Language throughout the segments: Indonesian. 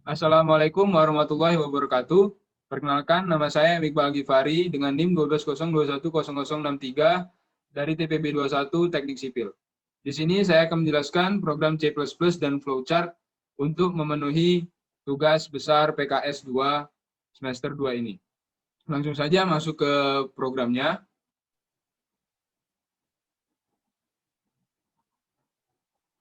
Assalamualaikum warahmatullahi wabarakatuh. Perkenalkan, nama saya Iqbal Gifari dengan NIM 12.021.0063 dari TPB 21 Teknik Sipil. Di sini saya akan menjelaskan program C++ dan flowchart untuk memenuhi tugas besar PKS 2 semester 2 ini. Langsung saja masuk ke programnya.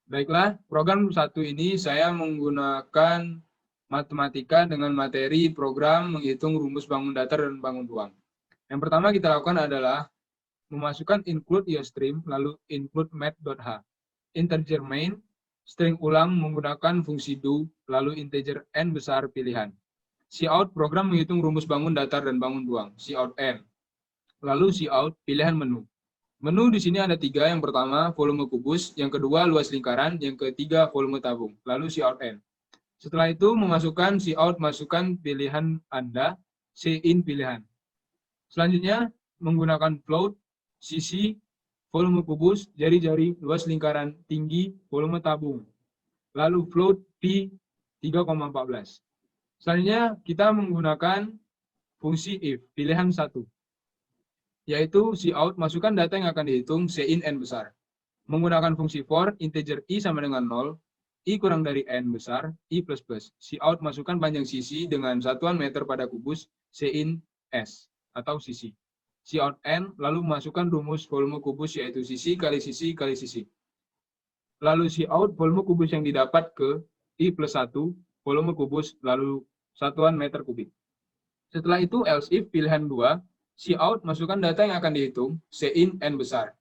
Baiklah, program 1 ini saya menggunakan matematika dengan materi program menghitung rumus bangun datar dan bangun ruang. Yang pertama kita lakukan adalah memasukkan include iostream, lalu include math.h. Integer main, string ulang menggunakan fungsi do, lalu integer n besar pilihan. Cout program menghitung rumus bangun datar dan bangun ruang, cout n. Lalu cout pilihan menu. Menu di sini ada 3, yang pertama volume kubus, yang kedua luas lingkaran, yang ketiga volume tabung, lalu cout n. Setelah itu memasukkan cout, masukkan pilihan Anda, in pilihan. Selanjutnya menggunakan float, sisi, volume kubus, jari-jari, luas lingkaran, tinggi, volume tabung. Lalu float P 3,14. Selanjutnya kita menggunakan fungsi if, pilihan 1. Yaitu cout, masukkan data yang akan dihitung, in n besar. Menggunakan fungsi for, integer i sama dengan 0, i kurang dari n besar, i plus plus. Cout, masukkan panjang sisi dengan satuan meter pada kubus, in s, atau sisi. Cout n, lalu masukkan rumus volume kubus, yaitu sisi kali sisi kali sisi. Lalu cout volume kubus yang didapat ke i plus 1, volume kubus, lalu satuan meter kubik. Setelah itu else if, pilihan 2, cout, masukkan data yang akan dihitung, in n besar.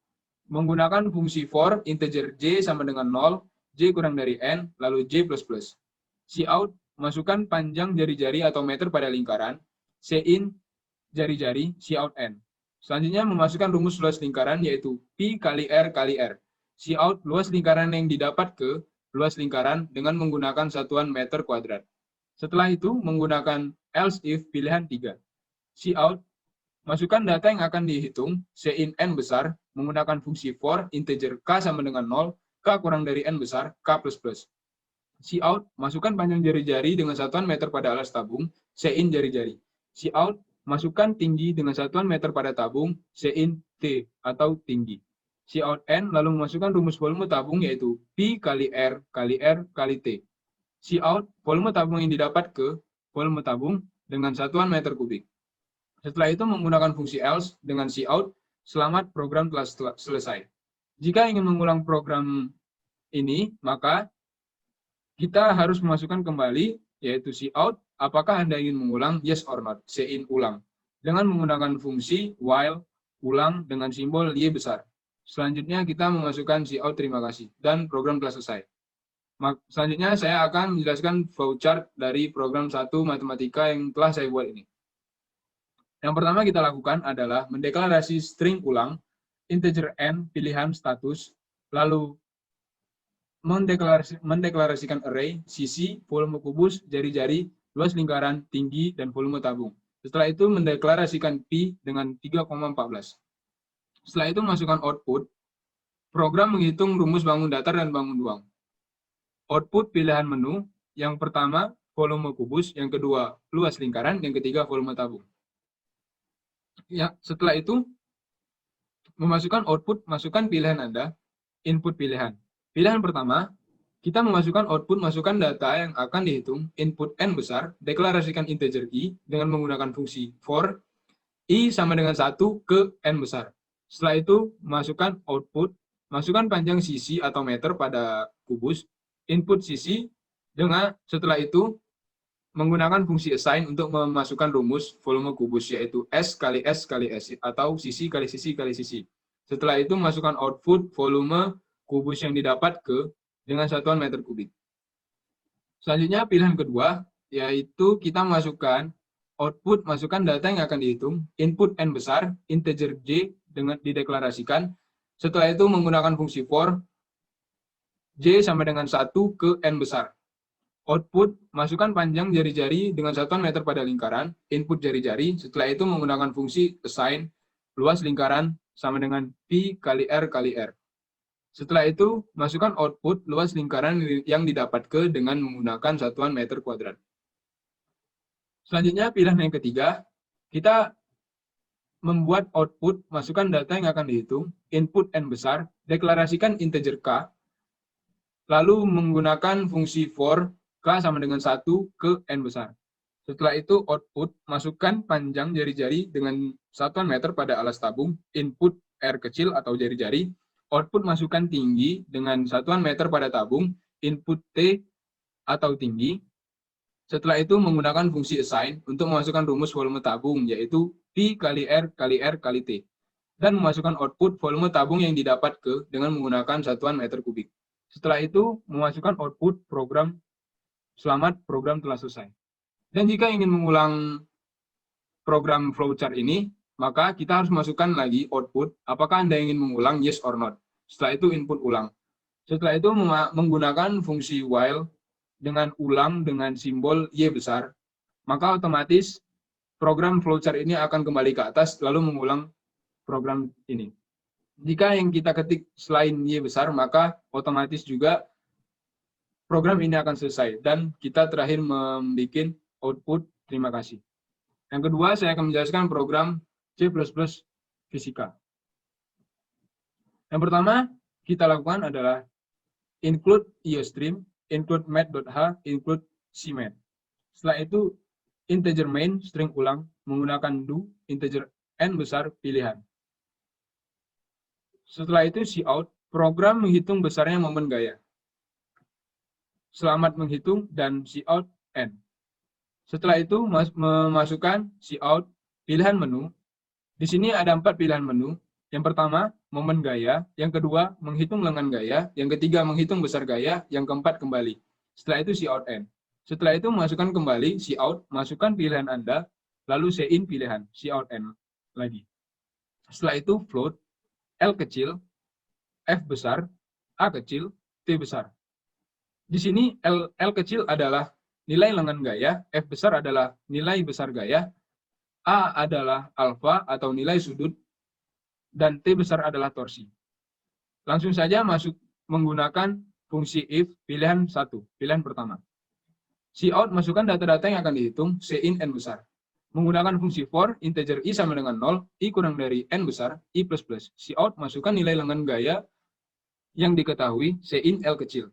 Menggunakan fungsi for, integer j sama dengan 0, j kurang dari n, lalu j plus plus. Cout, masukkan panjang jari-jari atau meter pada lingkaran, in jari-jari, cout n. Selanjutnya memasukkan rumus luas lingkaran, yaitu P kali R kali R. Cout luas lingkaran yang didapat ke luas lingkaran dengan menggunakan satuan meter kuadrat. Setelah itu menggunakan else if, pilihan 3. Cout, masukkan data yang akan dihitung, in n besar, menggunakan fungsi for, integer k sama dengan 0, k kurang dari n besar, k plus plus. Cout, masukkan panjang jari-jari dengan satuan meter pada alas tabung, in jari-jari. Cout, masukkan tinggi dengan satuan meter pada tabung, in t, atau tinggi. Cout n, lalu memasukkan rumus volume tabung, yaitu P kali R kali R kali T. Cout, volume tabung yang didapat ke volume tabung dengan satuan meter kubik. Setelah itu menggunakan fungsi else dengan cout, selamat program telah selesai. Jika ingin mengulang program ini, maka kita harus memasukkan kembali, yaitu cout, apakah Anda ingin mengulang, yes or not, in ulang. Dengan menggunakan fungsi while, ulang dengan simbol Y besar. Selanjutnya kita memasukkan cout terima kasih, dan program telah selesai. Selanjutnya saya akan menjelaskan flowchart dari program 1 matematika yang telah saya buat ini. Yang pertama kita lakukan adalah mendeklarasi string ulang, integer n, pilihan status, lalu mendeklarasikan array, sisi, volume kubus, jari-jari, luas lingkaran, tinggi, dan volume tabung. Setelah itu mendeklarasikan P dengan 3,14. Setelah itu masukkan output, program menghitung rumus bangun datar dan bangun ruang. Output pilihan menu, yang pertama volume kubus, yang kedua luas lingkaran, yang ketiga volume tabung. Ya, setelah itu memasukkan output, masukkan pilihan Anda, input pilihan. Pilihan pertama, kita memasukkan output, masukkan data yang akan dihitung, input n besar, deklarasikan integer i dengan menggunakan fungsi for, i sama dengan 1 ke n besar. Setelah itu, masukkan output, masukkan panjang sisi atau meter pada kubus, input sisi, dengan setelah itu menggunakan fungsi assign untuk memasukkan rumus volume kubus, yaitu S kali S kali S, atau sisi kali sisi kali sisi. Setelah itu masukkan output volume kubus yang didapat ke dengan satuan meter kubik. Selanjutnya pilihan kedua, yaitu kita masukkan output, masukkan data yang akan dihitung, input n besar, integer j dengan dideklarasikan. Setelah itu menggunakan fungsi for, j sama dengan 1 ke n besar. Output, masukkan panjang jari-jari dengan satuan meter pada lingkaran, input jari-jari. Setelah itu menggunakan fungsi assign, luas lingkaran sama dengan P kali R kali R. Setelah itu, masukkan output luas lingkaran yang didapat ke dengan menggunakan satuan meter kuadrat. Selanjutnya pilihan yang ketiga, kita membuat output, masukkan data yang akan dihitung, input n besar, deklarasikan integer k, lalu menggunakan fungsi for k sama dengan 1 ke n besar. Setelah itu output, masukkan panjang jari-jari dengan satuan meter pada alas tabung, input R kecil atau jari-jari, output masukkan tinggi dengan satuan meter pada tabung, input T atau tinggi. Setelah itu menggunakan fungsi assign untuk memasukkan rumus volume tabung, yaitu P kali R kali R kali T. Dan memasukkan output volume tabung yang didapat ke dengan menggunakan satuan meter kubik. Setelah itu memasukkan output program, selamat program telah selesai. Dan jika ingin mengulang program flowchart ini, maka kita harus masukkan lagi output, apakah Anda ingin mengulang yes or not. Setelah itu input ulang. Setelah itu menggunakan fungsi while dengan ulang dengan simbol Y besar, maka otomatis program flowchart ini akan kembali ke atas lalu mengulang program ini. Jika yang kita ketik selain Y besar, maka otomatis juga program ini akan selesai. Dan kita terakhir membuat output terima kasih. Yang kedua, saya akan menjelaskan program C++ fisika. Yang pertama, kita lakukan adalah include iostream, include math.h, include cmath. Setelah itu, integer main, string ulang, menggunakan do, integer n besar, pilihan. Setelah itu, cout, program menghitung besarnya momen gaya. Selamat menghitung, dan cout n. Setelah itu, memasukkan cout, pilihan menu. Di sini ada 4 pilihan menu. Yang pertama, momen gaya. Yang kedua, menghitung lengan gaya. Yang ketiga, menghitung besar gaya. Yang keempat, kembali. Setelah itu, cout n. Setelah itu, masukkan kembali cout, masukkan pilihan Anda, lalu in pilihan, cout n lagi. Setelah itu, float, L kecil, F besar, A kecil, T besar. Di sini, L kecil adalah nilai lengan gaya, F besar adalah nilai besar gaya, A adalah alfa atau nilai sudut, dan T besar adalah torsi. Langsung saja masuk menggunakan fungsi if pilihan 1, pilihan pertama. Cout masukkan data-data yang akan dihitung, in n besar. Menggunakan fungsi for, integer i sama dengan 0, i kurang dari n besar, i plus plus. Cout masukkan nilai lengan gaya yang diketahui, in L kecil.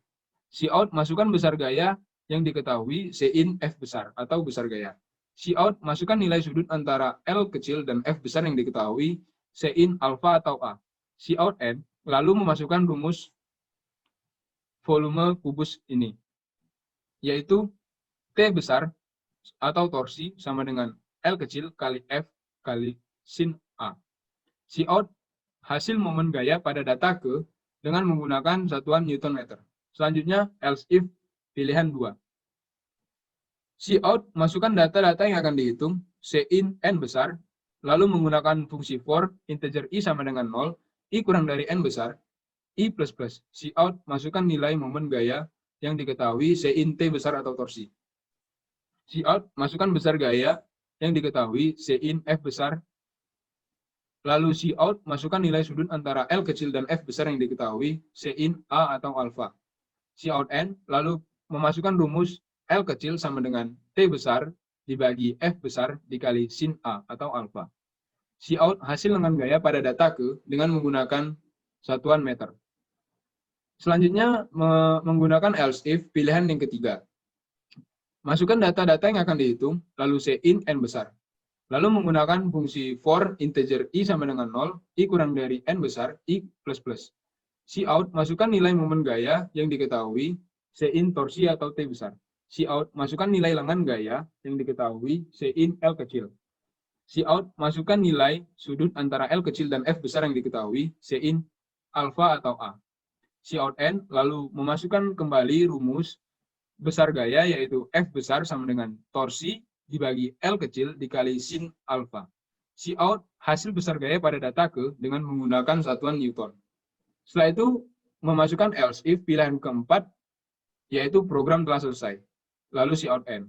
Cout masukkan besar gaya yang diketahui, in F besar atau besar gaya. Cout masukkan nilai sudut antara L kecil dan F besar yang diketahui, in alfa atau A. Cout n, lalu memasukkan rumus volume kubus ini, yaitu T besar atau torsi sama dengan L kecil kali F kali sin A. Cout hasil momen gaya pada data ke dengan menggunakan satuan Newton meter. Selanjutnya, else if pilihan 2. Cout masukkan data-data yang akan dihitung, in n besar, lalu menggunakan fungsi for, integer i sama dengan 0, i kurang dari n besar, i plus plus. Cout masukkan nilai momen gaya yang diketahui, in T besar atau torsi. Cout masukkan besar gaya yang diketahui, in F besar, lalu cout masukkan nilai sudut antara L kecil dan F besar yang diketahui, in A atau alfa. Cout n, lalu memasukkan rumus L kecil sama dengan T besar dibagi F besar dikali sin A atau alfa. Cout hasil lengan gaya pada data ke dengan menggunakan satuan meter. Selanjutnya, menggunakan else if pilihan yang ketiga. Masukkan data-data yang akan dihitung, lalu in n besar. Lalu menggunakan fungsi for, integer i sama dengan 0, i kurang dari n besar, i plus plus. Cout masukkan nilai momen gaya yang diketahui, in torsi atau T besar. Cout masukkan nilai lengan gaya yang diketahui, in L kecil. Cout masukkan nilai sudut antara L kecil dan F besar yang diketahui, in alfa atau A. Cout n, lalu memasukkan kembali rumus besar gaya yaitu F besar sama dengan torsi dibagi L kecil dikali sin alfa. Cout hasil besar gaya pada data ke dengan menggunakan satuan Newton. Setelah itu, memasukkan else if pilihan keempat, yaitu program telah selesai. Lalu cout n.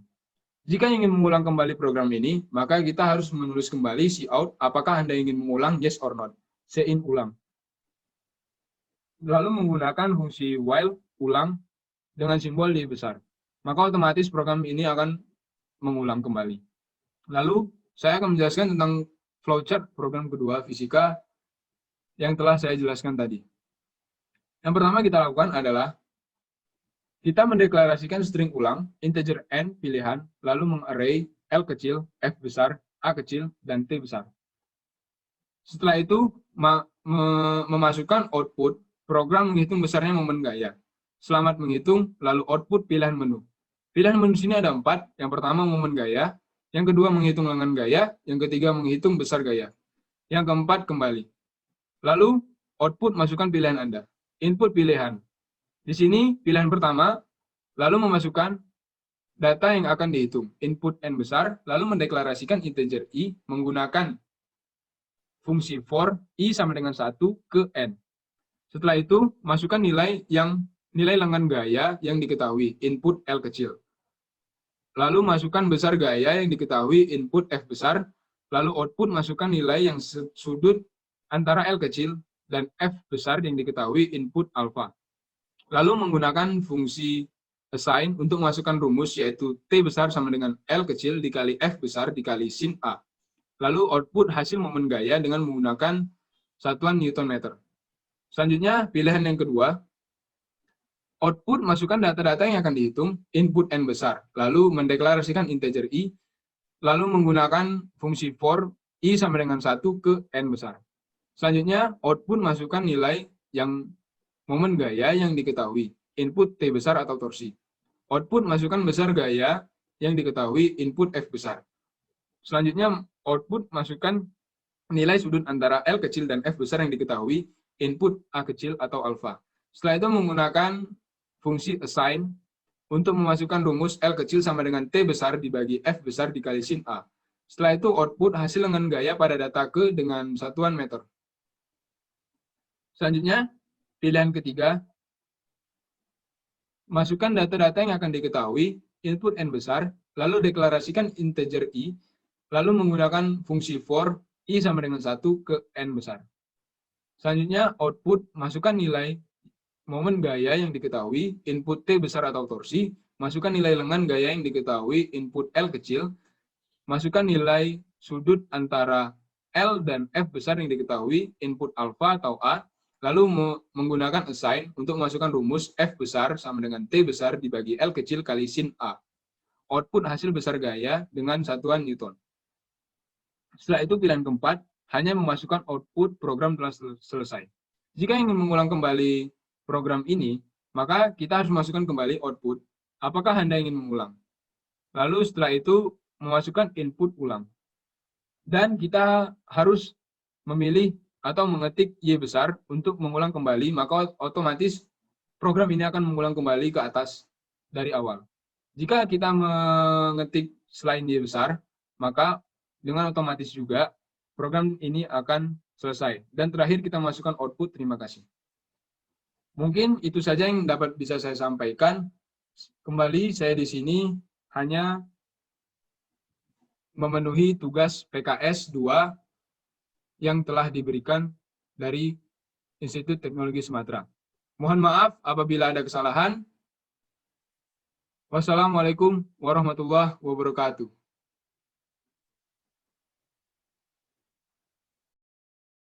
Jika ingin mengulang kembali program ini, maka kita harus menulis kembali cout apakah Anda ingin mengulang yes or not. In ulang. Lalu menggunakan fungsi while ulang dengan simbol Y besar. Maka otomatis program ini akan mengulang kembali. Lalu saya akan menjelaskan tentang flowchart program kedua fisika yang telah saya jelaskan tadi. Yang pertama kita lakukan adalah kita mendeklarasikan string ulang, integer n pilihan, lalu mengarray L kecil, F besar, A kecil, dan T besar. Setelah itu, memasukkan output, program menghitung besarnya momen gaya. Selamat menghitung, lalu output pilihan menu. Pilihan menu sini ada 4, yang pertama momen gaya, yang kedua menghitung lengan gaya, yang ketiga menghitung besar gaya, yang keempat kembali. Lalu, output masukkan pilihan Anda. Input pilihan. Di sini pilihan pertama, lalu memasukkan data yang akan dihitung, input n besar, lalu mendeklarasikan integer i menggunakan fungsi for i sama dengan 1 ke n. Setelah itu, masukkan nilai lengan gaya yang diketahui, input L kecil. Lalu masukkan besar gaya yang diketahui, input F besar, lalu output masukkan nilai yang sudut antara L kecil dan F besar yang diketahui, input alpha. Lalu menggunakan fungsi assign untuk memasukkan rumus yaitu T besar sama dengan L kecil dikali F besar dikali sin A. Lalu output hasil momen gaya dengan menggunakan satuan Newton meter. Selanjutnya pilihan yang kedua, output masukkan data-data yang akan dihitung, input n besar, lalu mendeklarasikan integer i, lalu menggunakan fungsi for i sama dengan 1 ke n besar. Selanjutnya output masukkan nilai yang momen gaya yang diketahui, input T besar atau torsi. Output masukkan besar gaya yang diketahui, input F besar. Selanjutnya output masukkan nilai sudut antara L kecil dan F besar yang diketahui, input A kecil atau alpha. Setelah itu menggunakan fungsi assign untuk memasukkan rumus L kecil sama dengan T besar dibagi F besar dikali sin A. Setelah itu output hasil lengan gaya pada data ke dengan satuan meter. Selanjutnya, pilihan ketiga, masukkan data-data yang akan diketahui, input n besar, lalu deklarasikan integer i, lalu menggunakan fungsi for i sama dengan 1 ke n besar. Selanjutnya, output masukkan nilai momen gaya yang diketahui, input T besar atau torsi, masukkan nilai lengan gaya yang diketahui, input L kecil, masukkan nilai sudut antara L dan F besar yang diketahui, input alpha atau A, lalu menggunakan assign untuk memasukkan rumus F besar sama dengan T besar dibagi L kecil kali sin A. Output hasil besar gaya dengan satuan Newton. Setelah itu pilihan keempat, hanya memasukkan output program telah selesai. Jika ingin mengulang kembali program ini, maka kita harus masukkan kembali output. Apakah Anda ingin mengulang? Lalu setelah itu memasukkan input ulang. Dan kita harus memilih atau mengetik Y besar untuk mengulang kembali, maka otomatis program ini akan mengulang kembali ke atas dari awal. Jika kita mengetik selain Y besar, maka dengan otomatis juga program ini akan selesai. Dan terakhir kita masukkan output, terima kasih. Mungkin itu saja yang dapat bisa saya sampaikan. Kembali saya di sini hanya memenuhi tugas PKS 2 yang telah diberikan dari Institut Teknologi Sumatera. Mohon maaf apabila ada kesalahan. Wassalamualaikum warahmatullahi wabarakatuh.